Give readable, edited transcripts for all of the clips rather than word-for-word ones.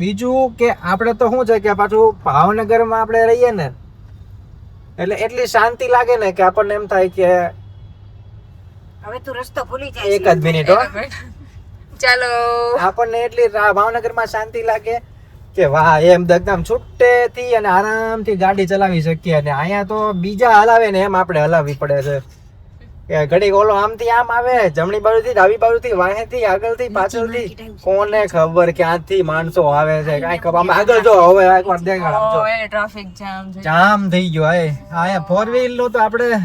બીજું કે આપણે તો શું છે કે પાછું ભાવનગરમાં આપણે રહીએ ને એટલે એટલી શાંતિ લાગે ને કે આપણને એમ થાય કે હવે તું રસ્તો ભૂલી જાય એક જ મિનિટ હો ચાલો આપણને એટલી ભાવનગરમાં શાંતિ લાગે કે વાહ એમ એકદમ છૂટેથી અને આરામથી ગાડી ચલાવી શકીએ અને અહીંયા તો બીજા હલાવે ને એમ આપણે હલાવવી પડે છે કે ઘડીક ઓલો આમથી આમ આવે જમણી બાજુથી ડાબી બાજુથી વાહેથી આગળથી પાછળથી કોને ખબર ક્યાંથી માણસો આવે છે કાંઈ ખબર આમ આગળ જો હવે એકવાર દેખાડ આમ જો ટ્રાફિક જામ છે જામ થઈ ગયો અહીંયા 4 વ્હીલ નું તો આપણે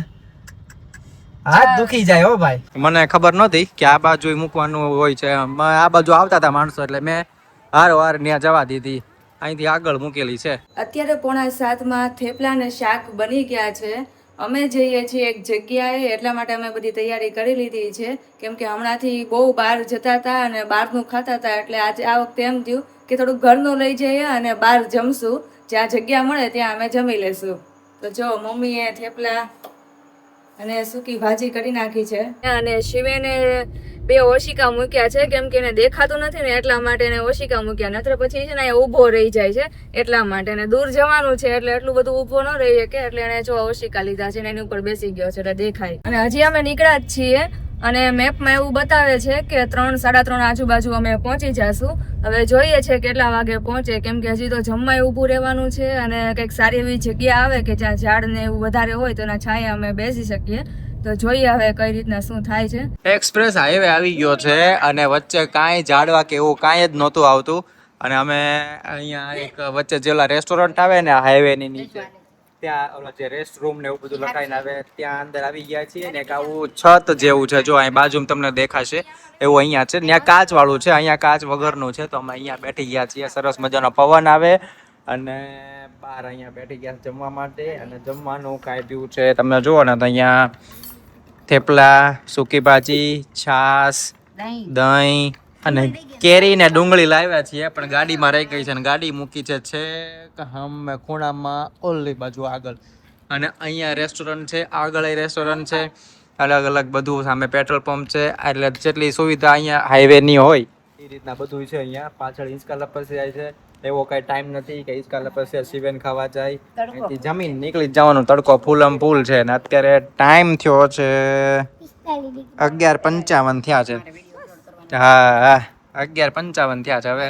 હાથ દુખી જાય હો ભાઈ મને ખબર નહોતી કે આ બાજુ મૂકવાનું હોય છે આ બાજુ આવતા હતા માણસો એટલે મેં હાર ત્યાં જવા દીધી અહીંથી આગળ મૂકેલી છે અત્યારે 6:45 થેપલા અને શાક બની ગયા છે અમે જઈએ છીએ એક જગ્યાએ એટલા માટે અમે બધી તૈયારી કરી લીધી છે કેમ કે હમણાંથી બહુ બહાર જતા હતા અને બહારનું ખાતા હતા એટલે આજે આ વખતે એમ થયું કે થોડુંક ઘરનું લઈ જઈએ અને બહાર જમશું જ્યાં જગ્યા મળે ત્યાં અમે જમી લેશું તો જો મમ્મીએ થેપલા અને સૂકી ભાજી કરી નાખી છે અને શિવેને 2 ઓશિકા મૂક્યા છે કેમ કે એને દેખાતું નથી ને એટલા માટે એને ઓશિકા મૂક્યા નત્ર પછી છે ને એ ઊભો રહી જાય છે એટલા માટે એને દૂર જવાનું છે એટલે એટલું બધું ઊભો ન રહી શકે એટલે એને જો ઓશિકા લીધા છે ને એની ઉપર બેસી ગયો છે એટલે દેખાય અને હજી અમે નીકળ્યા જ છીએ અને મેપમાં એવું બતાવે છે કે 3, 3:30 આજુબાજુ અમે પહોંચી જશું હવે જોઈએ છે કેટલા વાગે પહોંચે કેમ કે હજી તો જમવાય ઊભું રહેવાનું છે અને કંઈક સારી એવી જગ્યા આવે કે જ્યાં ઝાડ ને એવું વધારે હોય તો એના છાંયે અમે બેસી શકીએ તો જોઈએ હવે કઈ રીતના શું થાય છે એક્સપ્રેસ હાઈવે આવી ગયો છે અને વચ્ચે કાંઈ ઝાડવા કે એવું કાંઈ જ નહોતું આવતું અને અમે અહીંયા એક વચ્ચે જેલા રેસ્ટોરન્ટ આવે ને હાઈવે ની નીચે ત્યાં ઓલા જે રેસ્ટ રૂમ ને એવું બધું લખાઈને આવે ત્યાં અંદર આવી ગયા છીએ ને એક આવું છત જેવું છે જો અહીં બાજુમાં તમને દેખાશે એવું અહીંયા છે ત્યાં કાચ વાળું છે અહીંયા કાચ વગરનું છે તો અમે અહીંયા બેઠી ગયા છીએ સરસ મજાનો પવન આવે અને બહાર અહીંયા બેઠી ગયા જમવા માટે અને જમવાનું કાંઈ પીવું છે તમે જુઓ ને તો અહીંયા થેપલા સૂકી ભાજી છાશ દહીં અને કેરી ને ડુંગળી લાવ્યા છીએ પણ ગાડીમાં રહી ગઈ છે અને ગાડી મૂકી છે હમ ખૂણામાં ઓલી બાજુ આગળ અને અહીંયા રેસ્ટોરન્ટ છે આગળ રેસ્ટોરન્ટ છે અલગ અલગ બધું સામે પેટ્રોલ પંપ છે એટલે જેટલી સુવિધા અહીંયા હાઈવે ની હોય એ રીતના બધું છે અહીંયા પાછળ હિંચકા લપસ જાય છે એવો કઈ ટાઈમ નથી કે હિંચકા લપસ સિવેન ખાવા જાય અહીંથી જમીન નીકળી જવાનું તડકો ફૂલમ ફૂલ છે ને અત્યારે ટાઈમ થયો છે 11:55 થયા છે હા 11:55 થયા છે હવે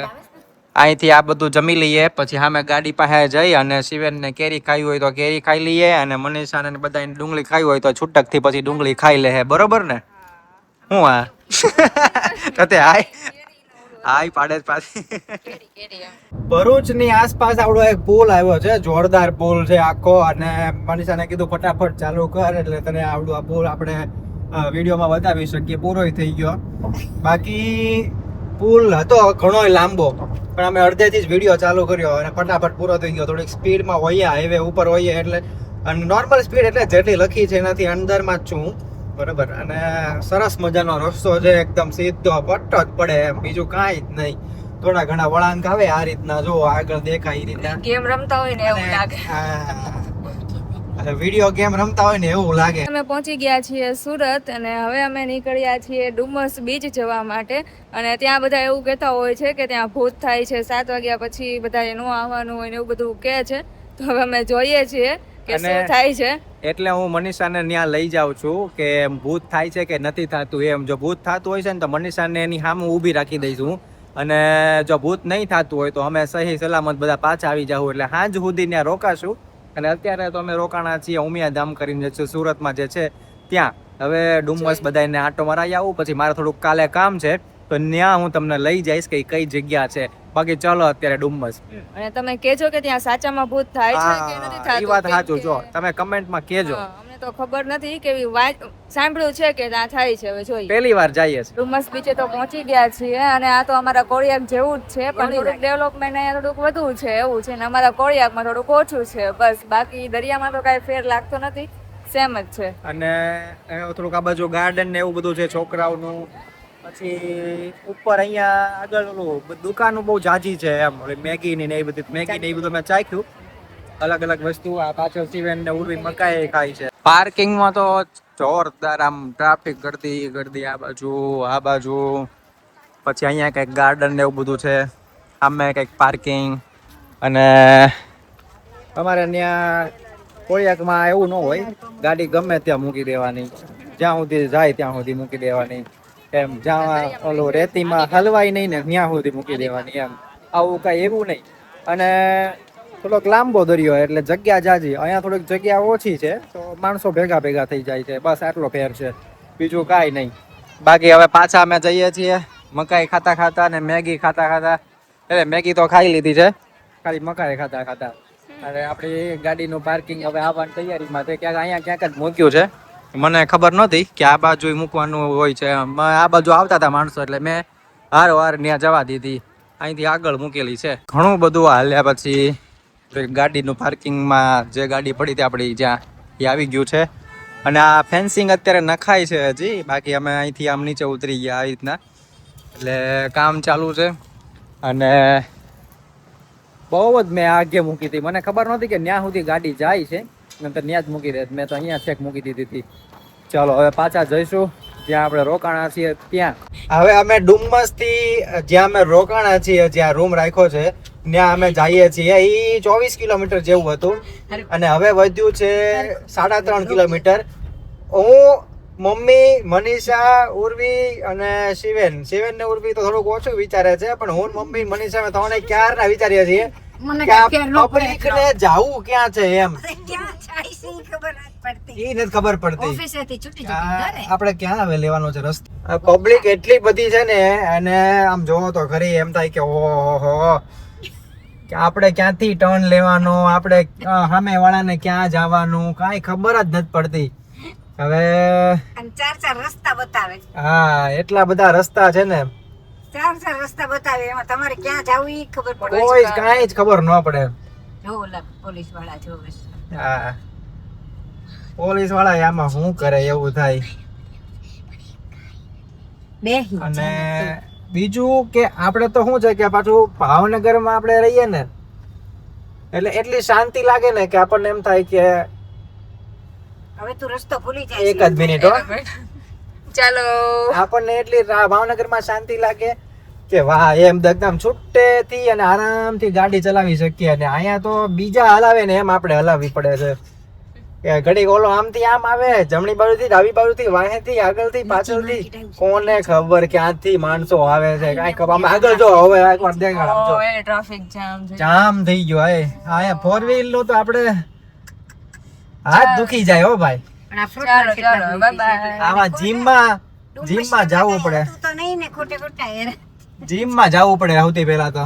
અહીંથી આ બધું જમી લઈએ પછી સામે ગાડી પાસે જઈ અને શિવેનને કેરી ખાવી હોય તો કેરી ખાઈ લઈએ અને મનીષાને બધાને ડુંગળી ખાવી હોય તો છૂટકથી પછી ડુંગળી ખાઈ લે બરોબર ને હું આ તે હાય પાડે પાછી ભરૂચની આસપાસ આવડો એક પુલ આવ્યો છે જોરદાર પુલ છે આખો અને મનીષાને કીધું ફટાફટ ચાલુ કર એટલે તને આવડું આ પુલ આપણે વિડીયોમાં બતાવી શકીએ પૂરો થઈ ગયો બાકી પુલ હતો ઘણો લાંબો પણ અમે અડધેથી જ વિડીયો ચાલુ કર્યો અને ફટાફટ પૂરો થઈ ગયો થોડીક સ્પીડમાં હોઈએ હાઈવે ઉપર હોઈએ એટલે અને નોર્મલ સ્પીડ એટલે જેટલી લખી છે એનાથી અંદરમાં જ છું બરાબર અને સરસ મજાનો રસ્તો છે એકદમ સીધો પટ્ટો જ પડે એમ બીજું કાંઈ જ નહીં થોડા ઘણા વળાંક આવે આ રીતના જો આગળ દેખાય એ રીતના ગેમ રમતા હોય ને એવું લાગે વિડીયો ગેમ રમતા હોય ને એવું લાગે અમે પહોંચી ગયા છીએ સુરત અને હવે અમે નીકળ્યા છીએ ડુમસ બીચ જવા માટે અને ત્યાં બધા એવું કહેતા હોય છે કે ત્યાં ભૂત થાય છે 7 વાગ્યા પછી બધાએ ન આવવાનું હોય ને એવું બધું કહે છે તો હવે અમે જોઈએ છીએ કે શું થાય છે એટલે હું મનીષાને ત્યાં લઈ જાઉં છું કે ભૂત થાય છે કે નથી થતું એમ જો ભૂત થતું હોય છે ને તો મનીષાને એની સામે ઊભી રાખી દઈશું અને જો ભૂત નહીં થતું હોય તો અમે સહી સલામત બધા પાછા આવી જાવ એટલે સાંજ સુધી ત્યાં રોકાશું અને અત્યારે તો અમે રોકાણા છીએ ઉમિયાધામ કરીને છે સુરતમાં જે છે ત્યાં હવે ડુમસ બધાને આંટો મરાઈ આવું પછી મારે થોડુંક કાલે કામ છે તો ત્યાં હું તમને લઈ જઈશ કે કઈ જગ્યા છે બાકી ચાલો અત્યારે ડુમસ અને તમે કહેજો કે ત્યાં સાચામાં ભૂત થાય છે કે નથી થતું એ વાત સાચું જો તમે કમેન્ટમાં કહેજો અમને તો ખબર નથી કેવી વાત સાંભળ્યું છે કે ત્યાં થાય છે હવે જોઈએ પહેલી વાર જઈએ છે ડુમસ બીચે તો પહોંચી ગયા છીએ અને આ તો અમારા કોળિયાક જેવું જ છે પણ થોડુંક ડેવલપમેન્ટ અહીંયા થોડુંક વધુ છે એવું છે ને અમારા કોળિયાકમાં થોડુંક ઓછું છે બસ બાકી દરિયામાં તો કાંઈ ફેર લાગતો નથી સેમ જ છે અને થોડુંક આ બાજુ ગાર્ડન ને એવું બધું છે છોકરાઓનું પછી ઉપર અહીંયા આગળ ઓલું દુકાનો બહુ જાજી છે એમ મેગી ની ને એ બધી મેગી ને એ બધું મેં ચાખ્યું અલગ અલગ વસ્તુ આ પાછળ સિવેન ને ઉર્વી મકાઈ ખાય છે પાર્કિંગમાં તો જોરદાર આમ ટ્રાફિક ગળદી આ બાજુ પછી અહીંયા કઈક ગાર્ડન ને એવું બધું છે સામે કંઈક પાર્કિંગ અને અમારે ત્યાં કોળિયાકમાં એવું ન હોય, ગાડી ગમે ત્યાં મૂકી દેવાની, જ્યાં સુધી જાય ત્યાં સુધી મૂકી દેવાની, એમ જ્યાં ઓલું રેતીમાં હલવાય નહીં ને ત્યાં સુધી મૂકી દેવાની, એમ આવું કાંઈ એવું નહીં. અને થોડોક લાંબો દરિયો એટલે જગ્યા જાજી, અહીંયા થોડીક જગ્યા ઓછી છે તો માણસો ભેગા ભેગા થઈ જાય છે, બસ આટલો ફેર છે, બીજું કાંઈ નહીં. બાકી હવે પાછા અમે જઈએ છીએ મકાઈ ખાતા ખાતા ને મેગી ખાતા ખાતા, એટલે મેગી તો ખાઈ લીધી છે, ખાલી મકાઈ ખાતા ખાતા. અને આપણી ગાડીનું પાર્કિંગ હવે આવવાની તૈયારીમાં છે, ક્યાંક અહીંયા ક્યાંક જ મૂક્યું છે, મને ખબર નહોતી કે આ બાજુ મૂકવાનું હોય છે. આ બાજુ આવતા હતા માણસો એટલે મેં હારોહાર ત્યાં જવા દીધી, અહીંથી આગળ મૂકેલી છે. ઘણું બધું હાલ્યા પછી ગાડીનું પાર્કિંગમાં જે ગાડી પડી હતી આપણી જ્યાં એ આવી ગયું છે. અને આ ફેન્સિંગ અત્યારે નખાય છે હજી, બાકી અમે અહીંથી આમ નીચે ઉતરી ગયા આવી રીતના, એટલે કામ ચાલુ છે. અને બહુ જ મેં આગે મૂકી હતી, મને ખબર નહોતી કે ત્યાં સુધી ગાડી જાય છે, નંતર ત્યાં જ મૂકી દે, મેં તો અહીંયા છેક મૂકી દીધી હતી. ચાલો હવે પાછા જઈશું જ્યાં આપણે રોકાણા છીએ ત્યાં. હવે અમે ડુમ્મસ થી જ્યાં અમે રોકાણા છીએ, જ્યાં રૂમ રાખ્યો છે ત્યાં અમે જઈએ છીએ. એ 24 કિલોમીટર જેવું હતું અને હવે વધ્યું છે 3.5 કિલોમીટર. હું, મમ્મી, મનીષા, ઉર્વી અને શિવેન ને ઉર્વી તો થોડુંક ઓછું વિચારે છે, પણ હું, મમ્મી, મનીષા અમે ત્રણે ક્યારના વિચારીએ છીએ કે આ પબ્લિક ને જાવું ક્યાં છે એમ. ક્યાં જાય છે ઈ ખબર નથી પડતી. એ નથી ખબર પડતી ઓફિસેથી છૂટી છૂટી ઘરે. આપણે ક્યાં હવે લેવાનો છે રસ્તો. પબ્લિક એટલી બધી છે ને, અને આમ જોવો તો ખરી એમ થાય કે ઓહો, કે આપણે ક્યાંથી ટર્ન લેવાનો, આપણે સામે વાળાને ક્યાં જવાનું કાંઈ ખબર જ નથી પડતી. હવે અને ચાર રસ્તા બતાવે. હા, એટલા બધા રસ્તા છે ને, ચાર રસ્તા બતાવે, એમાં તમારે ક્યાં જવું ઈ ખબર પડે. કોઈ કાંઈ જ ખબર ન પડે. જો ઓલા પોલીસ વાળા જોવે છે. હા, પોલીસ વાળા આમાં શું કરે એવું થાય. બેહી અને બીજું કે આપણે તો શું છે કે પાછું ભાવનગરમાં આપણે રહીએ ને, એટલે એટલી શાંતિ લાગે ને કે આપણને એમ થાય કે હવે તું રસ્તો ભૂલી જાય. એક જ મિનિટ હો, ચાલો. આપણને એટલી ભાવનગરમાં શાંતિ લાગે કે વાહ, એમ એકદમ છૂટેથી અને આરામથી ગાડી ચલાવી શકીએ. અને અહીંયા તો બીજા હલાવે ને એમ આપણે હલાવવી પડે છે, કે ઘડીક ઓલો આમથી આમ આવે, જમણી બાજુથી, ડાબી બાજુથી, વાહેથી, આગળથી, પાછળથી, કોને ખબર ક્યાંથી માણસો આવે છે, કાંઈ ખબર. આમ આગળ જો, હવે એકવાર દેખાડ આમ જો, ટ્રાફિક જામ છે. જામ થઈ ગયો. અહીંયા 4 નો તો આપણે હાથ દુખી જાય હો ભાઈ. પણ આ fruit ચાલો, market ચાલો, માં bye bye. આમાં જીમમાં જવું પડે, તું તો નહીં ને ખોટા યાર. જીમમાં જવું પડે સૌથી પહેલા તો.